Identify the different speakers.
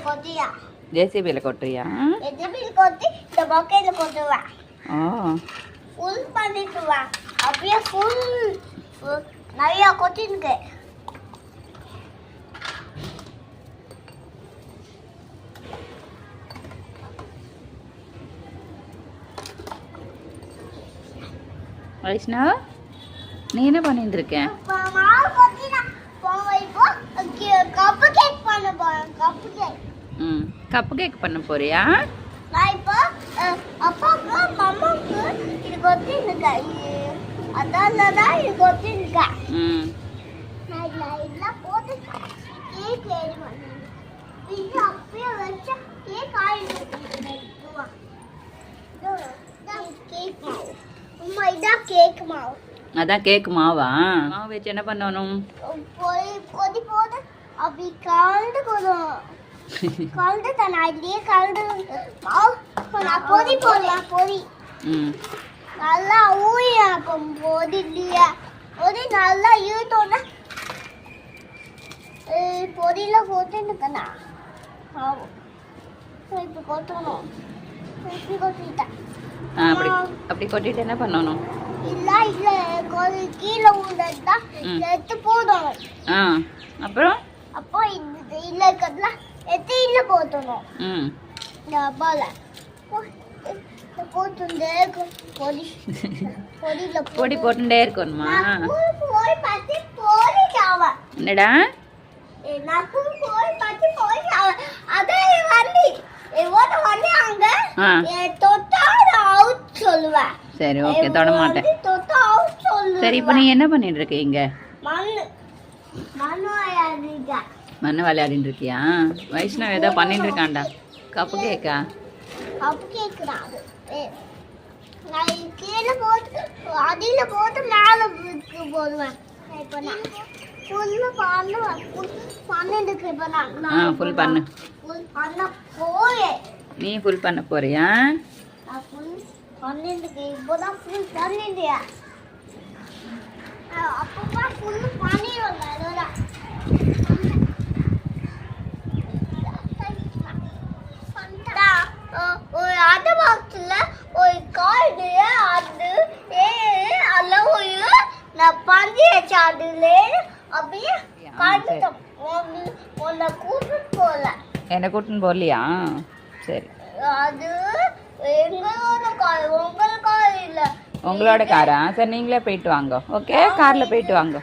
Speaker 1: கொட்டியா
Speaker 2: ஜேசிபில கொட்டுறியா?
Speaker 1: ஜேசிபில கொட்டி இந்த பக்கெட்ல கொட்டுவா. ஃபுல் பண்ணிட்டு வா. அப்படியே ஃபுல் நிறைய கொட்டினுக்கு.
Speaker 2: வைஷ்ணவ், நீ என்ன பண்ணிட்டு இருக்க?
Speaker 1: மாவு கொட்டினா இப்போ கப் கேக் பண்ண போறேன்.
Speaker 2: கப் கேக் பண்ண போறியா?
Speaker 1: நான் இப்போ அப்பாக்கு மம்மாக்கு இது கொட்டினுக்கா. அதான் இது கொட்டினுக்கா. நான் இதெல்லாம் போட்டு கேக் ரெடி பண்ணேன். இது அப்படியே வச்சா கேக் ஆயிடும். கேக் மாவு. அம்மா இதான் கேக் மாவு.
Speaker 2: அதான் கேக் மாவா? மாவு வச்சு என்ன பண்ணணும்?
Speaker 1: கொதி போது அப்படி கலந்து கலந்து தான் அப்படியே கலந்து நான் பொதி போடலாம். பொதி நல்லா ஊறியாக்கும். பொதி இல்லையா? பொதி நல்லா இழுத்தோன்னா பொதியில போட்டுக்கண்ணா. இப்படி கொட்டணும். இப்படி கொட்டிட்டேன்.
Speaker 2: அப்படி கொட்டிட்டு என்ன பண்ணணும்?
Speaker 1: இல்ல கீழே உள்ளதா எடுத்து போடணும்.
Speaker 2: அப்புறம்
Speaker 1: அப்போ இல்ல இருக்கிறதுல எடுத்து இல்ல போட்டணும். டப்பால போட்டுட்டே
Speaker 2: பொடி போட்டுட்டே இருக்கணுமா?
Speaker 1: போய் பார்த்து போய் சாவா.
Speaker 2: என்னடா
Speaker 1: நான் போய் பார்த்து போய் சாவா. அதே வண்டி எவ்வளோ வண்டி அங்க தொட்டா அவுட் சொல்லுவேன்.
Speaker 2: சரி, ஓகே, தொட மாட்டேன். சரி, இப்போ நீ என்ன பண்ணிட்டு இருக்க? இங்க மண்ணு விளையாடிட்டு இருக்கியா? வைஷ்ணவ் ஏதோ பண்ணிட்டு இருக்காண்டா. கப்பு கேக்கா?
Speaker 1: கப்பு கேக் தான். நான் கீழே போட்டு அடியில போட்டு மேலே போடுவேன். இப்போ நான் ஃபுல்லு பண்ணிட்டு இப்போ நான்
Speaker 2: ஃபுல் பண்ணு.
Speaker 1: ஃபுல் பண்ண போய்
Speaker 2: நீ ஃபுல் பண்ண போறியா?
Speaker 1: நான் ஃபுல் பண்ணிட்டு இப்போதான் ஃபுல் பண்ணிட்டியா? அப்பப்பா ஃபுல் பண்ணிடுவாங்க. அதோட ஒரு அட்ட பாக்ஸ்ல ஒரு கார்டு அது அளவு நான் பண்ணி வச்ச அதுல அப்படியே காட்டுட்டோம். உன்னை கூப்பிட்டு போகல.
Speaker 2: என்ன கூட்டின்னு போகலையா? சரி,
Speaker 1: அது எங்களோட கார், உங்களோட கார் இல்ல.
Speaker 2: உங்களோட காரா? சரி, நீங்களே போயிட்டு வாங்க. ஓகே, கார்ல போயிட்டு வாங்க.